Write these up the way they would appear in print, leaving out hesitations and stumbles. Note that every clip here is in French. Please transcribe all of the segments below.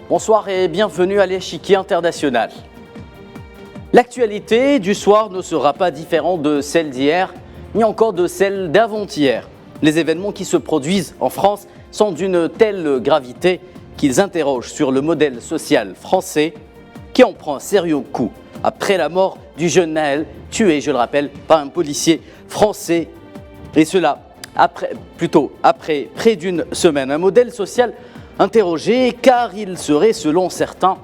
Bonsoir et bienvenue à l'échiquier international. L'actualité du soir ne sera pas différente de celle d'hier, ni encore de celle d'avant-hier. Les événements qui se produisent en France sont d'une telle gravité qu'ils interrogent sur le modèle social français qui en prend un sérieux coup après la mort du jeune Naël, tué, je le rappelle, par un policier français. Et cela après près d'une semaine. Un modèle social interrogé car il serait, selon certains,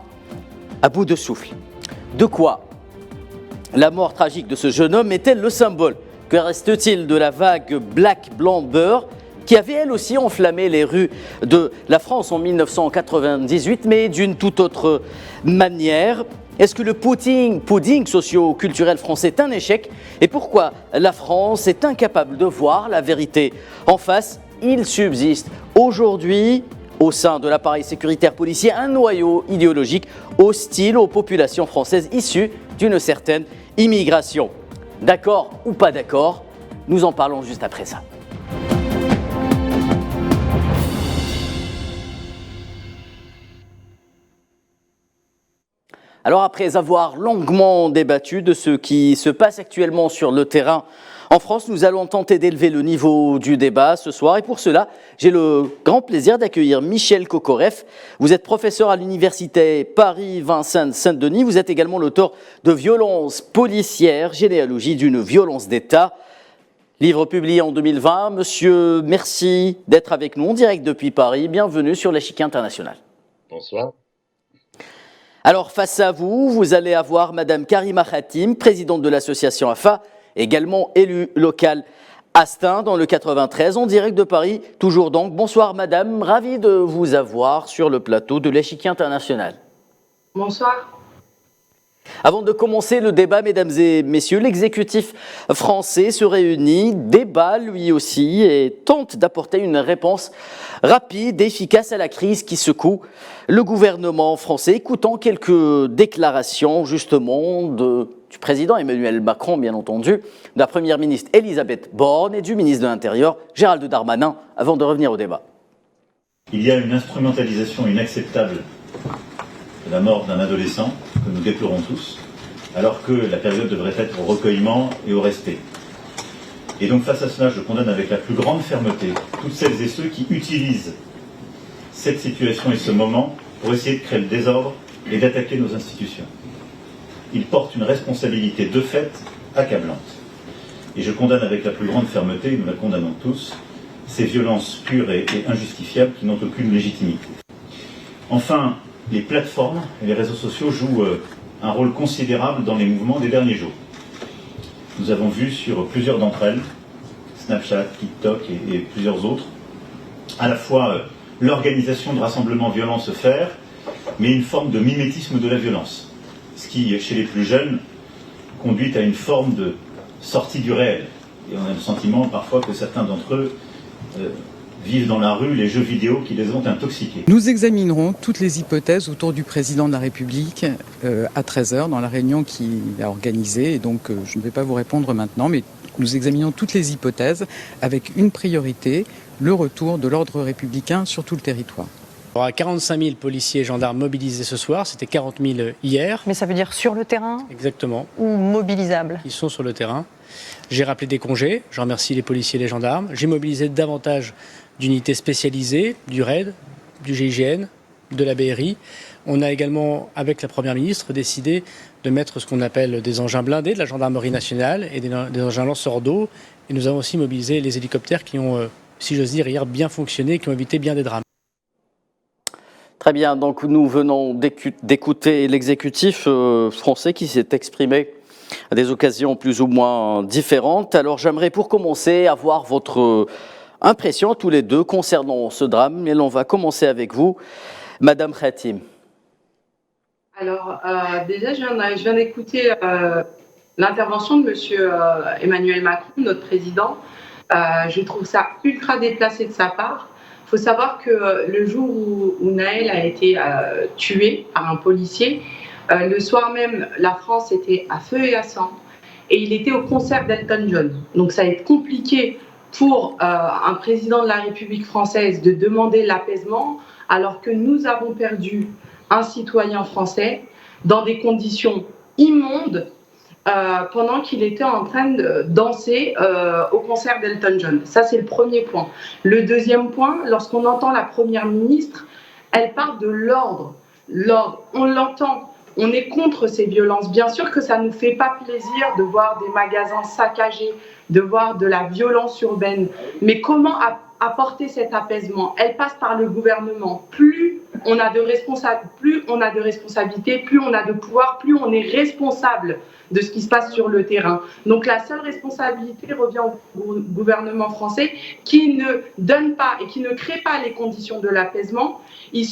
à bout de souffle. De quoi la mort tragique de ce jeune homme est-elle le symbole? Que reste-t-il de la vague Black Blanc Beurre qui avait elle aussi enflammé les rues de la France en 1998, mais d'une toute autre manière? Est-ce que le pudding socio-culturel français est un échec? Et pourquoi la France est incapable de voir la vérité en face? Il subsiste aujourd'hui, au sein de l'appareil sécuritaire policier, un noyau idéologique hostile aux populations françaises issues d'une certaine immigration. D'accord ou pas d'accord? Nous en parlons juste après ça. Alors après avoir longuement débattu de ce qui se passe actuellement sur le terrain en France, nous allons tenter d'élever le niveau du débat ce soir. Et pour cela, j'ai le grand plaisir d'accueillir Michel Kokoreff. Vous êtes professeur à l'université Paris-Vincennes-Saint-Denis. Vous êtes également l'auteur de Violences policières, généalogie d'une violence d'État. Livre publié en 2020. Monsieur, merci d'être avec nous en direct depuis Paris. Bienvenue sur l'échiquier international. Bonsoir. Alors face à vous, vous allez avoir Madame Karima Khatim, présidente de l'association AFA, également élue locale à Stains dans le 93, en direct de Paris, toujours donc. Bonsoir Madame, ravi de vous avoir sur le plateau de l'échiquier international. Bonsoir. Avant de commencer le débat, mesdames et messieurs, l'exécutif français se réunit, débat lui aussi et tente d'apporter une réponse rapide et efficace à la crise qui secoue le gouvernement français. Écoutons quelques déclarations justement du président Emmanuel Macron, bien entendu, de la première ministre Elisabeth Borne et du ministre de l'Intérieur Gérald Darmanin, avant de revenir au débat. Il y a une instrumentalisation inacceptable de la mort d'un adolescent que nous déplorons tous, alors que la période devrait être au recueillement et au respect. Et donc face à cela, je condamne avec la plus grande fermeté toutes celles et ceux qui utilisent cette situation et ce moment pour essayer de créer le désordre et d'attaquer nos institutions. Ils portent une responsabilité de fait accablante. Et je condamne avec la plus grande fermeté, nous la condamnons tous, ces violences pures et injustifiables qui n'ont aucune légitimité. Enfin, les plateformes et les réseaux sociaux jouent un rôle considérable dans les mouvements des derniers jours. Nous avons vu sur plusieurs d'entre elles, Snapchat, TikTok et plusieurs autres, à la fois l'organisation de rassemblements violents se faire, mais une forme de mimétisme de la violence. Ce qui, chez les plus jeunes, conduit à une forme de sortie du réel. Et on a le sentiment parfois que certains d'entre eux vivent dans la rue les jeux vidéo qui les ont intoxiqués. Nous examinerons toutes les hypothèses autour du président de la République à 13h dans la réunion qu'il a organisée. Et donc je ne vais pas vous répondre maintenant, mais nous examinons toutes les hypothèses avec une priorité, le retour de l'ordre républicain sur tout le territoire. Il y aura 45 000 policiers et gendarmes mobilisés ce soir, c'était 40 000 hier. Mais ça veut dire sur le terrain? Exactement. Ou mobilisables? Ils sont sur le terrain. J'ai rappelé des congés, je remercie les policiers et les gendarmes. J'ai mobilisé davantage d'unités spécialisées, du RAID, du GIGN, de la BRI. On a également, avec la Première ministre, décidé de mettre ce qu'on appelle des engins blindés de la gendarmerie nationale et des engins lanceurs d'eau. Et nous avons aussi mobilisé les hélicoptères qui ont, si j'ose dire, hier bien fonctionné, qui ont évité bien des drames. Très bien, donc nous venons d'écouter l'exécutif français qui s'est exprimé à des occasions plus ou moins différentes. Alors j'aimerais pour commencer avoir votre impression tous les deux concernant ce drame, et l'on va commencer avec vous, Madame Khatim. Alors déjà, je viens d'écouter l'intervention de Monsieur Emmanuel Macron, notre président. Je trouve ça ultra déplacé de sa part. Il faut savoir que le jour où Naël a été tué par un policier, le soir même, la France était à feu et à sang et il était au concert d'Elton John. Donc ça va être compliqué pour un président de la République française de demander l'apaisement alors que nous avons perdu un citoyen français dans des conditions immondes pendant qu'il était en train de danser au concert d'Elton John. Ça, c'est le premier point. Le deuxième point, lorsqu'on entend la Première ministre, elle parle de l'ordre. L'ordre, on l'entend. On est contre ces violences. Bien sûr que ça ne nous fait pas plaisir de voir des magasins saccagés, de voir de la violence urbaine. Mais comment apporter cet apaisement? Elle passe par le gouvernement. Plus on a de responsabilités, plus on a de pouvoir, plus on est responsable de ce qui se passe sur le terrain. Donc la seule responsabilité revient au gouvernement français qui ne donne pas et qui ne crée pas les conditions de l'apaisement. Ils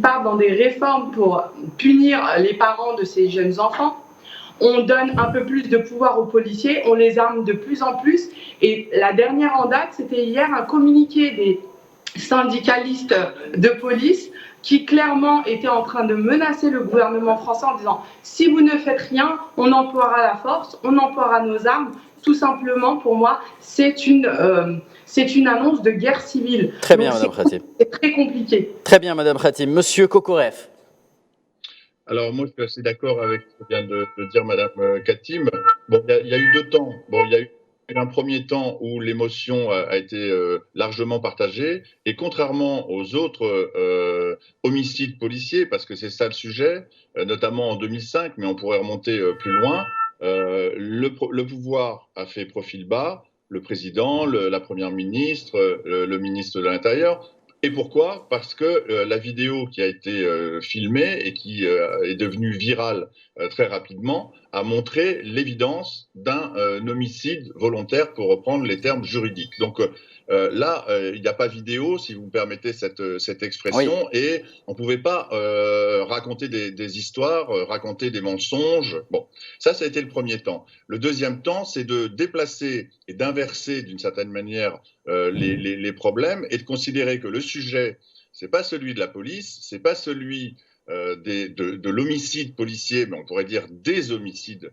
partent dans des réformes pour punir les parents de ces jeunes enfants. On donne un peu plus de pouvoir aux policiers, on les arme de plus en plus. Et la dernière en date, c'était hier un communiqué des syndicalistes de police qui clairement étaient en train de menacer le gouvernement français en disant « si vous ne faites rien, on emploiera la force, on emploiera nos armes ». Tout simplement, pour moi, c'est une annonce de guerre civile. Très bien, Madame Khatim. C'est très compliqué. Très bien, Madame Khatim. Monsieur Kokorev. Alors moi, je suis assez d'accord avec ce que vient de dire Madame Khatim. Bon, il y a eu deux temps. Bon, il y a eu un premier temps où l'émotion a été largement partagée, et contrairement aux autres homicides policiers, parce que c'est ça le sujet, notamment en 2005, mais on pourrait remonter plus loin, le pouvoir a fait profil bas, le président, la première ministre, le ministre de l'Intérieur. Et pourquoi? Parce que la vidéo qui a été filmée et qui est devenue virale très rapidement a montré l'évidence d'un homicide volontaire, pour reprendre les termes juridiques. Donc là, il n'y a pas vidéo, si vous me permettez cette expression, oui. Et on ne pouvait pas raconter des histoires, raconter des mensonges. Bon, ça a été le premier temps. Le deuxième temps, c'est de déplacer et d'inverser d'une certaine manière les problèmes, et de considérer que le sujet, c'est pas celui de la police, c'est pas celui de l'homicide policier, mais on pourrait dire des homicides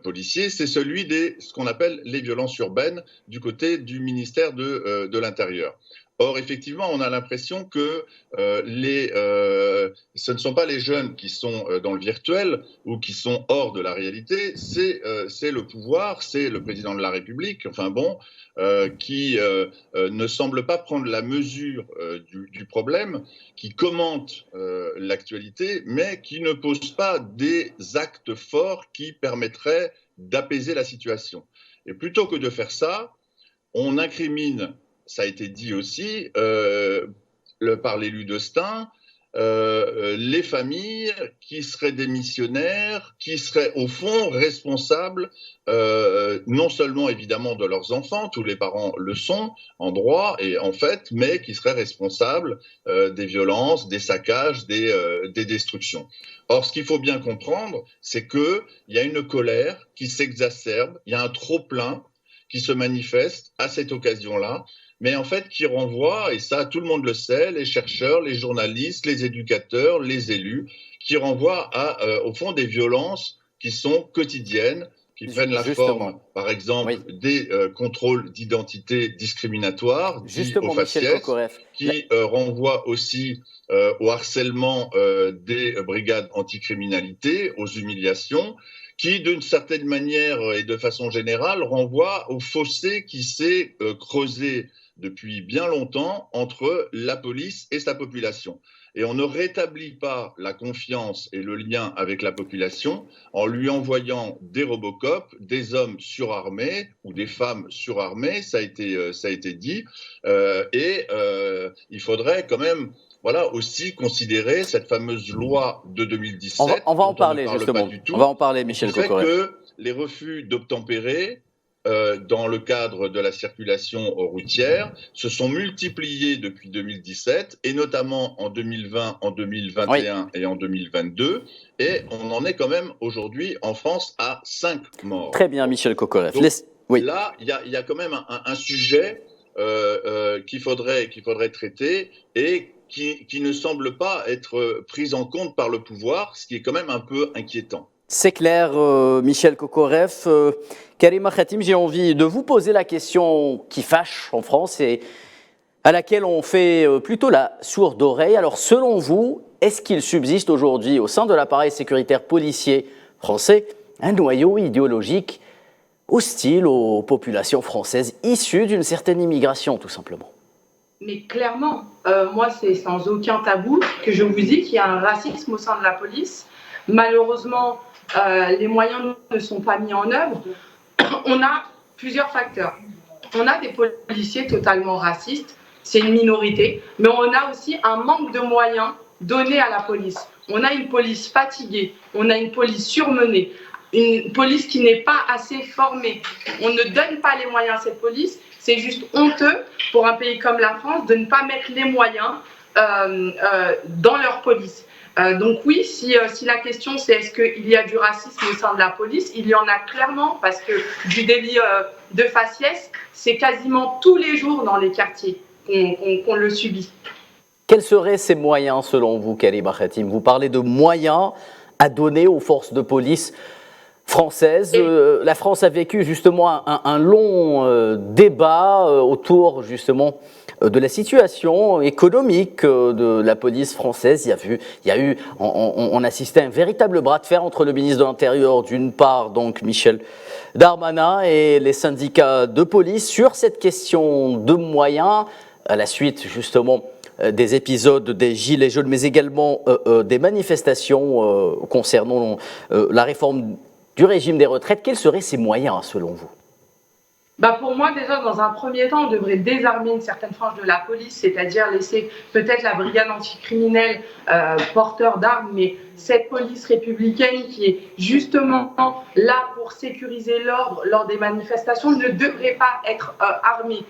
policiers, c'est celui ce qu'on appelle les violences urbaines du côté du ministère de l'Intérieur. Or, effectivement, on a l'impression que ce ne sont pas les jeunes qui sont dans le virtuel ou qui sont hors de la réalité, c'est le pouvoir, c'est le président de la République, enfin bon, qui ne semble pas prendre la mesure du problème, qui commente l'actualité, mais qui ne pose pas des actes forts qui permettraient d'apaiser la situation. Et plutôt que de faire ça, on incrimine, ça a été dit aussi par l'élu de Stein, les familles qui seraient démissionnaires, qui seraient au fond responsables, non seulement évidemment de leurs enfants, tous les parents le sont en droit et en fait, mais qui seraient responsables des violences, des saccages, des destructions. Or, ce qu'il faut bien comprendre, c'est qu'il y a une colère qui s'exacerbe, il y a un trop-plein qui se manifeste à cette occasion-là, mais en fait qui renvoie, et ça tout le monde le sait, les chercheurs, les journalistes, les éducateurs, les élus, qui renvoient au fond des violences qui sont quotidiennes, qui prennent la forme, par exemple, des contrôles d'identité discriminatoires, dits au faciès, qui renvoient aussi au harcèlement des brigades anticriminalité, aux humiliations, qui, d'une certaine manière et de façon générale, renvoie au fossé qui s'est creusé depuis bien longtemps entre la police et sa population. Et on ne rétablit pas la confiance et le lien avec la population en lui envoyant des Robocop, des hommes surarmés ou des femmes surarmées, ça a été dit. Il faudrait quand même aussi considérer cette fameuse loi de 2017. On va en parler justement. On va en parler, Michel Kokorev. Que les refus d'obtempérer dans le cadre de la circulation routière se sont multipliés depuis 2017 et notamment en 2020, en 2021 et en 2022. Et on en est quand même aujourd'hui en France à 5 morts. Très bien, Michel Kokorev. Donc, là, il y a quand même un sujet qu'il faudrait traiter et qui ne semble pas être pris en compte par le pouvoir, ce qui est quand même un peu inquiétant. C'est clair, Michel Kokorev. Karima Khatim, j'ai envie de vous poser la question qui fâche en France et à laquelle on fait plutôt la sourde oreille. Alors, selon vous, est-ce qu'il subsiste aujourd'hui au sein de l'appareil sécuritaire policier français un noyau idéologique hostile aux populations françaises issues d'une certaine immigration, tout simplement? Mais clairement, moi, c'est sans aucun tabou que je vous dis qu'il y a un racisme au sein de la police. Malheureusement, les moyens ne sont pas mis en œuvre. On a plusieurs facteurs. On a des policiers totalement racistes, c'est une minorité, mais on a aussi un manque de moyens donnés à la police. On a une police fatiguée, on a une police surmenée, une police qui n'est pas assez formée. On ne donne pas les moyens à cette police. C'est juste honteux pour un pays comme la France de ne pas mettre les moyens dans leur police. Donc oui, si la question c'est est-ce qu'il y a du racisme au sein de la police, il y en a clairement, parce que du délit de faciès, c'est quasiment tous les jours dans les quartiers qu'on le subit. Quels seraient ces moyens selon vous, Karima Khatim? Vous parlez de moyens à donner aux forces de police françaises. La France a vécu justement un long débat autour justement de la situation économique de la police française. On assistait à un véritable bras de fer entre le ministre de l'Intérieur, d'une part, donc Michel Darmanin, et les syndicats de police sur cette question de moyens, à la suite justement des épisodes des Gilets jaunes, mais également des manifestations concernant la réforme du régime des retraites. Quels seraient ces moyens selon vous? Pour moi, déjà, dans un premier temps, on devrait désarmer une certaine frange de la police, c'est-à-dire laisser peut-être la brigade anticriminelle porteur d'armes, mais cette police républicaine qui est justement là pour sécuriser l'ordre lors des manifestations ne devrait pas être armée.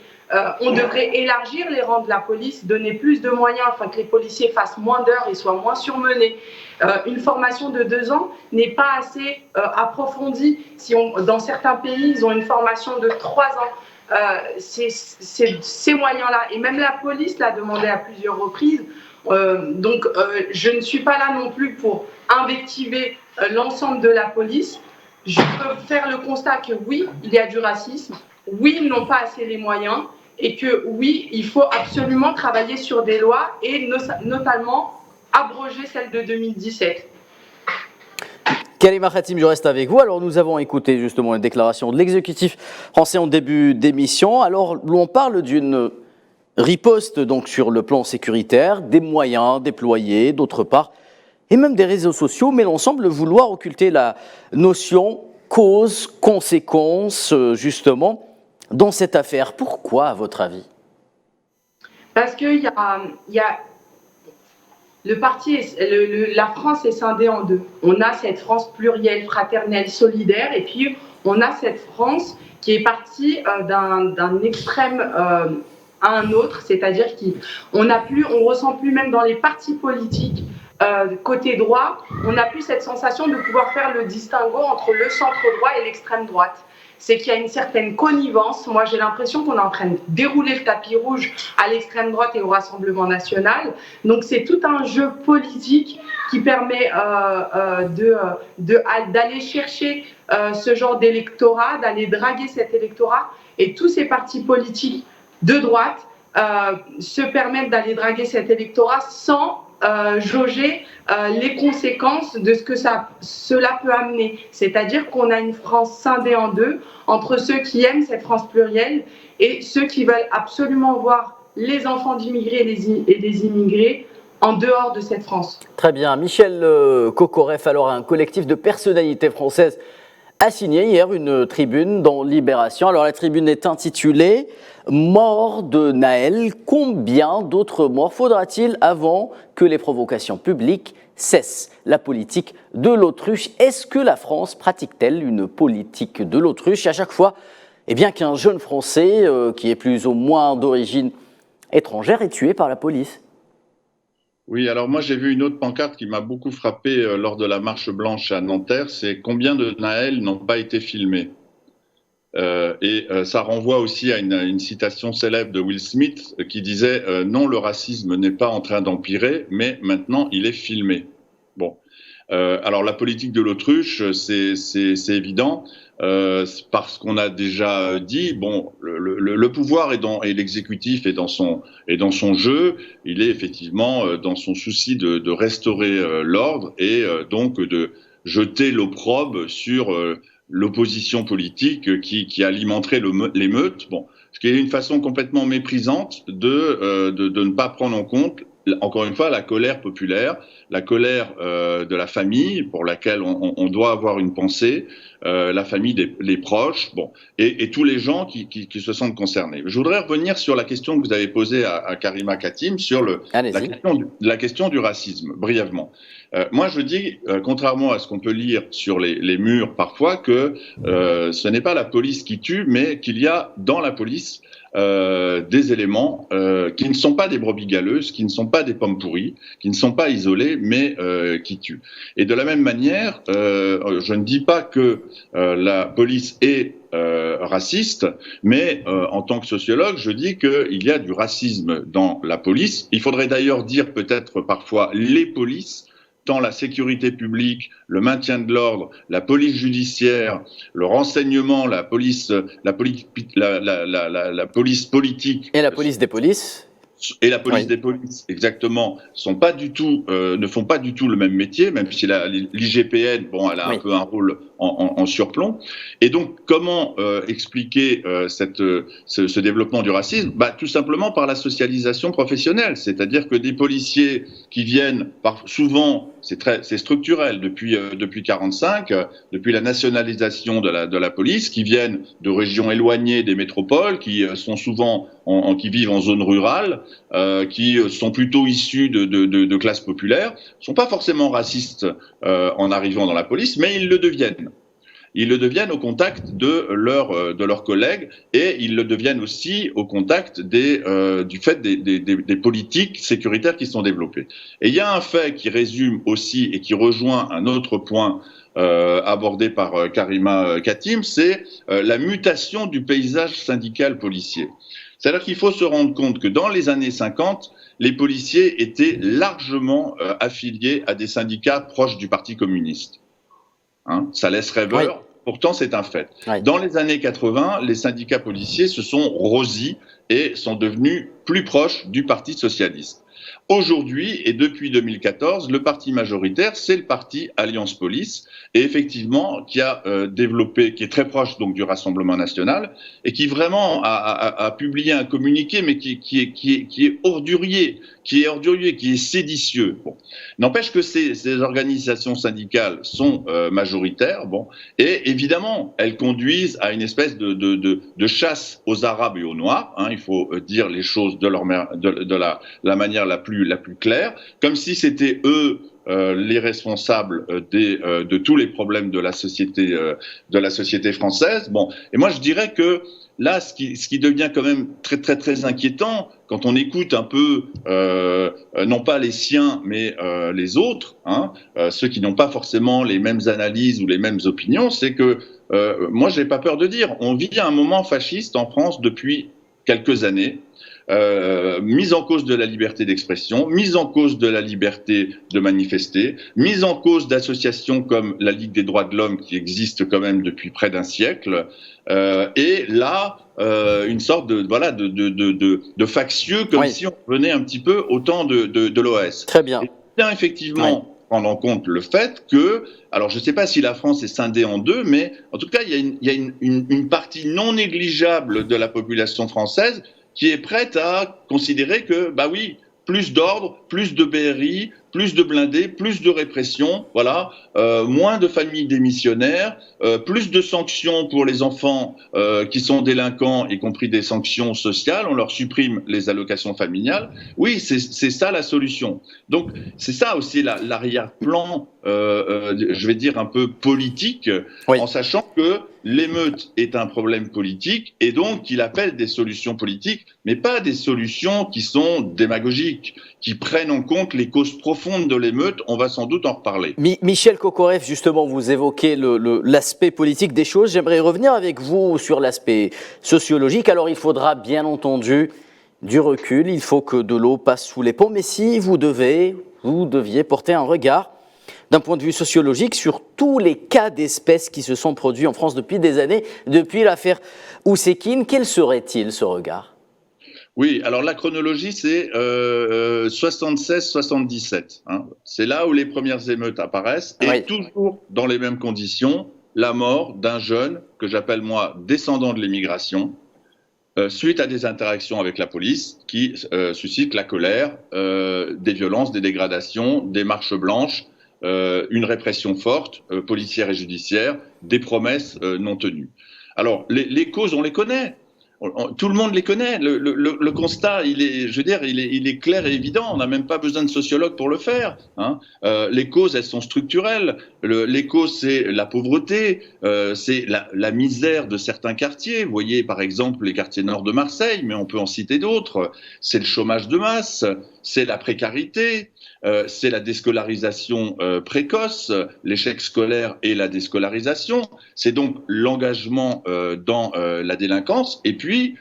On devrait élargir les rangs de la police, donner plus de moyens afin que les policiers fassent moins d'heures et soient moins surmenés. Une formation de 2 ans n'est pas assez approfondie. Dans certains pays, ils ont une formation de 3 ans. Ces moyens-là, et même la police l'a demandé à plusieurs reprises. Donc, je ne suis pas là non plus pour invectiver l'ensemble de la police. Je peux faire le constat que oui, il y a du racisme. Oui, ils n'ont pas assez les moyens. Et que oui, il faut absolument travailler sur des lois et notamment abroger celle de 2017. Karima Khatim, je reste avec vous. Alors, nous avons écouté justement une déclaration de l'exécutif français en début d'émission. Alors, on parle d'une riposte donc sur le plan sécuritaire, des moyens déployés, d'autre part, et même des réseaux sociaux, mais l'on semble vouloir occulter la notion cause-conséquence, justement, dans cette affaire. Pourquoi, à votre avis? Parce que la France est scindée en deux. On a cette France plurielle, fraternelle, solidaire, et puis on a cette France qui est partie d'un extrême à un autre, c'est-à-dire on ressent plus même dans les partis politiques côté droit, on n'a plus cette sensation de pouvoir faire le distinguo entre le centre droit et l'extrême droite. C'est qu'il y a une certaine connivence. Moi, j'ai l'impression qu'on est en train de dérouler le tapis rouge à l'extrême droite et au Rassemblement national. Donc, c'est tout un jeu politique qui permet d'aller chercher ce genre d'électorat, d'aller draguer cet électorat. Et tous ces partis politiques de droite se permettent d'aller draguer cet électorat sans jauger les conséquences de ce que cela peut amener. C'est-à-dire qu'on a une France scindée en deux, entre ceux qui aiment cette France plurielle et ceux qui veulent absolument voir les enfants d'immigrés et des immigrés en dehors de cette France. Très bien. Michel Kokoreff, alors un collectif de personnalités françaises a signé hier une tribune dans Libération. Alors la tribune est intitulée « Mort de Nahel, combien d'autres morts faudra-t-il avant que les provocations publiques cessent ?» La politique de l'autruche. Est-ce que la France pratique-t-elle une politique de l'autruche à chaque fois qu'un jeune Français qui est plus ou moins d'origine étrangère est tué par la police? Oui, alors moi j'ai vu une autre pancarte qui m'a beaucoup frappé lors de la marche blanche à Nanterre, c'est combien de Nahel n'ont pas été filmés. Ça renvoie aussi à une citation célèbre de Will Smith qui disait non, le racisme n'est pas en train d'empirer, mais maintenant il est filmé. Bon, Alors la politique de l'autruche, c'est évident. Parce qu'on a déjà dit, bon, le pouvoir et l'exécutif est dans son jeu. Il est effectivement dans son souci de restaurer l'ordre et donc de jeter l'opprobre sur l'opposition politique qui alimenterait l'émeute. Bon, ce qui est une façon complètement méprisante de ne pas prendre en compte, encore une fois, la colère populaire, la colère de la famille pour laquelle on doit avoir une pensée, la famille, les proches, bon, et tous les gens qui se sentent concernés. Je voudrais revenir sur la question que vous avez posée à Karima Katim sur la question du racisme, brièvement. Moi, je dis, contrairement à ce qu'on peut lire sur les murs parfois, que ce n'est pas la police qui tue, mais qu'il y a dans la police des éléments qui ne sont pas des brebis galeuses, qui ne sont pas des pommes pourries, qui ne sont pas isolés, mais qui tuent. Et de la même manière, je ne dis pas que la police est raciste, mais en tant que sociologue, je dis qu'il y a du racisme dans la police. Il faudrait d'ailleurs dire peut-être parfois les polices, tant la sécurité publique, le maintien de l'ordre, la police judiciaire, le renseignement, la police politique et la police des polices. Et la police des polices, exactement, ne font pas du tout le même métier, même si l'IGPN, bon, elle a un peu un rôle en surplomb. Et donc, comment expliquer ce développement du racisme ? Tout simplement par la socialisation professionnelle, c'est-à-dire que des policiers qui viennent, souvent, c'est structurel depuis 1945, depuis la nationalisation de la police, qui viennent de régions éloignées des métropoles, qui sont souvent qui vivent en zone rurale, qui sont plutôt issus de classes populaires, ne sont pas forcément racistes en arrivant dans la police, mais ils le deviennent. Ils le deviennent au contact de leurs collègues et ils le deviennent aussi au contact du fait des politiques sécuritaires qui sont développées. Et il y a un fait qui résume aussi et qui rejoint un autre point abordé par Karima Katim, c'est la mutation du paysage syndical policier. C'est-à-dire qu'il faut se rendre compte que dans les années 50, les policiers étaient largement affiliés à des syndicats proches du Parti communiste. Ça laisse rêveur, pourtant c'est un fait. Dans les années 80, les syndicats policiers se sont rosis et sont devenus plus proches du Parti socialiste. Aujourd'hui, et depuis 2014, le parti majoritaire, c'est le parti Alliance Police, et effectivement, qui a développé, qui est très proche donc du Rassemblement national, et qui vraiment a publié un communiqué, mais qui est ordurier, qui est séditieux. Bon. N'empêche que ces organisations syndicales sont majoritaires, bon, et évidemment, elles conduisent à une espèce de chasse aux Arabes et aux Noirs. Il faut dire les choses de la manière la plus claire, comme si c'était eux les responsables de tous les problèmes de la société française. Bon, et moi je dirais que là, ce qui devient quand même très très très inquiétant quand on écoute un peu, non pas les siens, mais les autres, ceux qui n'ont pas forcément les mêmes analyses ou les mêmes opinions, c'est que moi j'ai pas peur de dire, on vit un moment fasciste en France depuis quelques années. Mise en cause de la liberté d'expression, mise en cause de la liberté de manifester, mise en cause d'associations comme la Ligue des droits de l'homme qui existe quand même depuis près d'un siècle, et là une sorte de factieux comme si on revenait un petit peu au temps de l'OS. Très bien. Et bien effectivement. Prendre en compte le fait que, alors je ne sais pas si la France est scindée en deux, mais en tout cas il y a une partie non négligeable de la population française qui est prête à considérer que, oui, plus d'ordre, plus de BRI, plus de blindés, plus de répression, voilà, moins de familles démissionnaires, plus de sanctions pour les enfants qui sont délinquants, y compris des sanctions sociales, on leur supprime les allocations familiales. Oui, c'est ça la solution. Donc c'est ça aussi l'arrière-plan, je vais dire un peu politique, en sachant que l'émeute est un problème politique et donc il appelle des solutions politiques, mais pas des solutions qui sont démagogiques, qui prennent en compte les causes profondes de l'émeute. On va sans doute en reparler. Michel Kokorev, justement, vous évoquez l'aspect politique des choses. J'aimerais revenir avec vous sur l'aspect sociologique. Alors, il faudra bien entendu du recul. Il faut que de l'eau passe sous les ponts. Mais si vous deviez porter un regard d'un point de vue sociologique sur tous les cas d'espèces qui se sont produits en France depuis des années, depuis l'affaire Oussekine. Quel serait-il, ce regard ? Oui, alors la chronologie, c'est 76-77. Hein. C'est là où les premières émeutes apparaissent, et toujours dans les mêmes conditions, la mort d'un jeune, que j'appelle moi descendant de l'immigration, suite à des interactions avec la police qui suscitent la colère, des violences, des dégradations, des marches blanches, une répression forte, policière et judiciaire, des promesses non tenues. Alors, les causes, on les connaît. Tout le monde les connaît. Le constat, il est clair et évident. On n'a même pas besoin de sociologue pour le faire. Hein. Les causes, elles sont structurelles. Les causes, c'est la pauvreté, c'est la misère de certains quartiers. Vous voyez, par exemple, les quartiers nord de Marseille, mais on peut en citer d'autres. C'est le chômage de masse, c'est la précarité. C'est la déscolarisation précoce, l'échec scolaire et la déscolarisation. C'est donc l'engagement dans la délinquance. Et puis,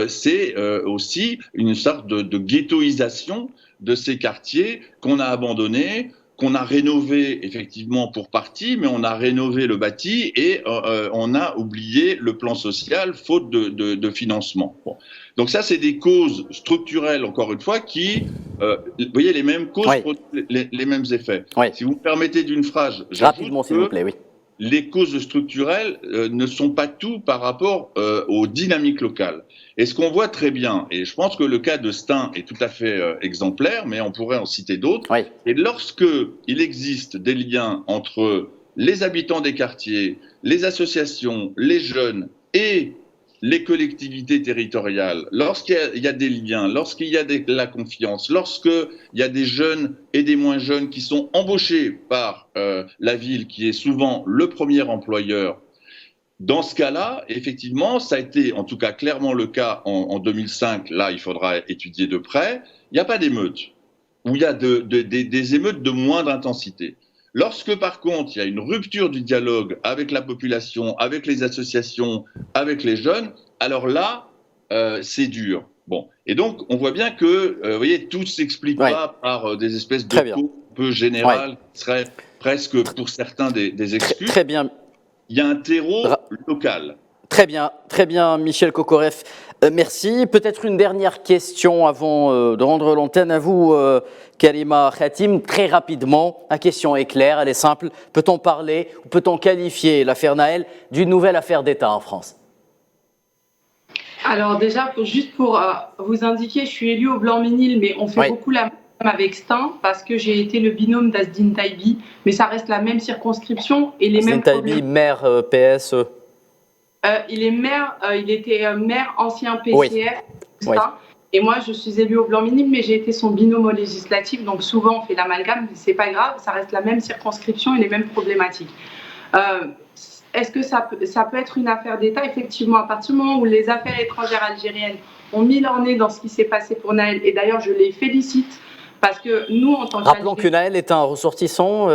c'est aussi une sorte de ghettoisation de ces quartiers qu'on a abandonnés, qu'on a rénové effectivement pour partie, mais on a rénové le bâti et on a oublié le plan social faute de financement. Bon. Donc ça, c'est des causes structurelles, encore une fois, qui, vous voyez, les mêmes causes produisent les mêmes effets. Oui. Si vous me permettez d'une phrase, rapidement, s'il vous plaît, oui. Les causes structurelles ne sont pas tout par rapport aux dynamiques locales. Et ce qu'on voit très bien, et je pense que le cas de Stein est tout à fait exemplaire, mais on pourrait en citer d'autres, et lorsque il existe des liens entre les habitants des quartiers, les associations, les jeunes et les collectivités territoriales, lorsqu'il y a des liens, lorsqu'il y a de la confiance, lorsqu'il y a des jeunes et des moins jeunes qui sont embauchés par la ville, qui est souvent le premier employeur, dans ce cas-là, effectivement, ça a été en tout cas clairement le cas en 2005, là il faudra étudier de près, il n'y a pas d'émeutes, ou il y a des émeutes de moindre intensité. Lorsque, par contre, il y a une rupture du dialogue avec la population, avec les associations, avec les jeunes, alors là, c'est dur. Bon. Et donc, on voit bien que, vous voyez, tout ne s'explique pas par des espèces de causes un peu générales, qui seraient presque, pour certains, des excuses. Très bien. Il y a un terreau local. Très bien, Michel Kokoreff. Merci. Peut-être une dernière question avant de rendre l'antenne à vous, Karima Khatim. Très rapidement, la question est claire, elle est simple. Peut-on parler ou peut-on qualifier l'affaire Nahel d'une nouvelle affaire d'État en France ? Alors déjà, juste pour vous indiquer, je suis élue au Blanc-Ménil, mais on fait beaucoup la même avec Stein parce que j'ai été le binôme d'Azdine Taibi, mais ça reste la même circonscription et les mêmes problèmes. Azdine Taibi, maire PS. Il était maire ancien PCR, et moi je suis élue au Blanc-Ménil, mais j'ai été son binôme au législatif, donc souvent on fait l'amalgame, mais c'est pas grave, ça reste la même circonscription et les mêmes problématiques. Est-ce que ça peut être une affaire d'État ? Effectivement, à partir du moment où les affaires étrangères algériennes ont mis leur nez dans ce qui s'est passé pour Nahel, et d'ailleurs je les félicite, parce que nous en tant Rappelons que Nahel est un ressortissant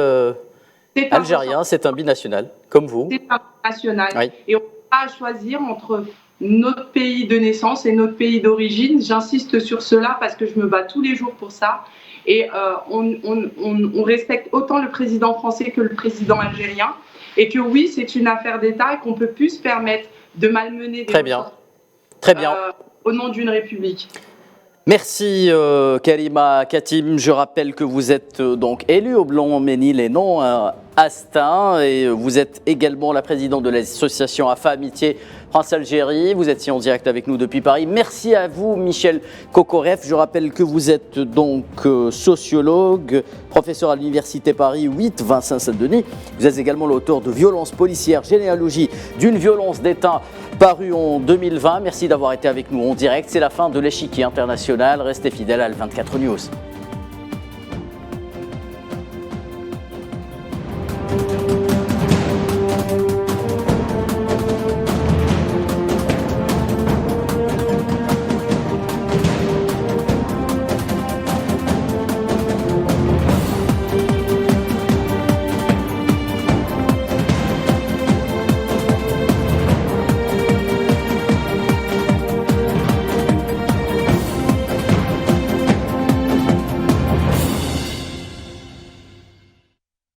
algérien, c'est un binational, comme vous. C'est un binational, et on à choisir entre notre pays de naissance et notre pays d'origine. J'insiste sur cela parce que je me bats tous les jours pour ça. Et on respecte autant le président français que le président algérien. Et que oui, c'est une affaire d'État et qu'on ne peut plus se permettre de malmener des gens au nom d'une république. Merci Karima Khatim. Je rappelle que vous êtes donc élue au Blanc-Ménil et non à Stein, et vous êtes également la présidente de l'association AFA Amitié France-Algérie. Vous êtes ici en direct avec nous depuis Paris. Merci à vous Michel Kokoreff. Je rappelle que vous êtes donc sociologue, professeur à l'Université Paris 8, Vincennes-Saint-Denis. Vous êtes également l'auteur de Violences policières, généalogie d'une violence d'État, paru en 2020. Merci d'avoir été avec nous en direct. C'est la fin de l'échiquier international. Restez fidèles à L24 News.